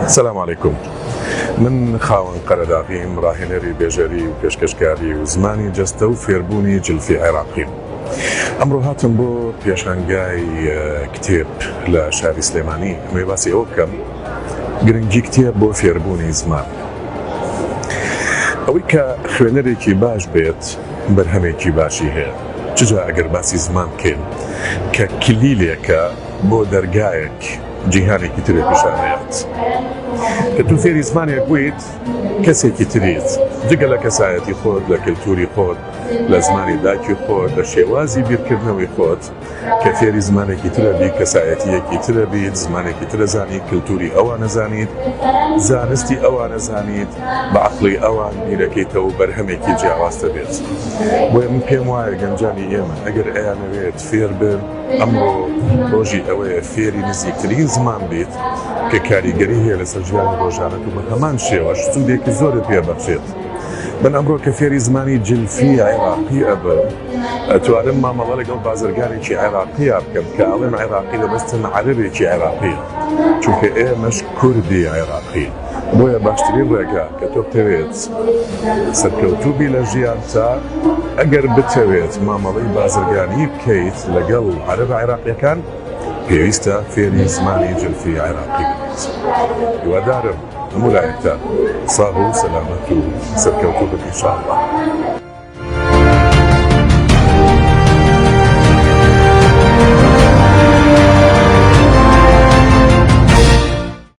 السلام عليكم. من خاون قەرەداغیم ڕاهێنەری بێژەری و پێشکەشکاری و زمانی جەستە و فێربوونی جلفی عێراقیم. ئەمڕۆ هاتم بۆ پێشانگای کتێب لە شاری سلێمانی ئەمێ باسی ئەوە بکەم گرنگی کتێب بۆ فێربوونی زمان. ئەوەی کە خوێنەرێکی باش بێت بەرهەمێکی باشی هەیە. چجا ئەگەر باسی زمان بکەین کە کلیلێکە بۆ دەرگایەک جیهانێکی ترێ پیشانەیەت. کە تو فێری زمانێک بوویت کەسێکی تریت جگە لە کەسایەتی خۆت، لە کللتوری خۆت، لە زمانی داکی خۆت، لە شێوازی بیرکردنەوەی خۆت کە فێری زمانێکی ترە بی، کەسایەتیەکی ترە بیت، زمانێکی ترە زانیت، کللتوری ئەوان نەزانیت، زانستی ئەوان نەزانیت، بە عەقڵی ئەوان بیرەکەیتەوە بەرهەمێکی جیاوازتە بێت. بۆیە من پێم وایە گەنجانی ئێمە ئەگەر ئەیانەوێت فێر بن ئەمڕۆ ڕۆژی ئەوەیە فێری نزیکترین زمان بیت کە کاریگەری هەیە لەسەر ژیانی ڕۆژانەت و بە هەمان شێوەش سوودێکی زۆرە پێبەخشێت. من ئەمڕۆ کە فێری زمانی جلفی عێراقی ئەبم ئەتوانم مامەڵە لەگەڵ بازرگانێکی عێراقیە بکەم کە ئەڵێن عێراقی لەبەستن عەرەبێکی عێراقیە، چونکە ئێمەش کوردی عێراقین. بۆیە باشترین ڕێگا کە تۆ بتەوێت سەرکەوتووبی لە ژیانتا ئەگەر بتەوێت مامەڵەی بازرگانی بکەیت لەگەڵ عەرەب عێراقیەکان پێویستە فێری زمانی جلفی عێراقی بکەیت. هیوادارم هەموو لایەکتان ساغ و سەلامەت و سەرکەوتوو بن ئینشاءالله.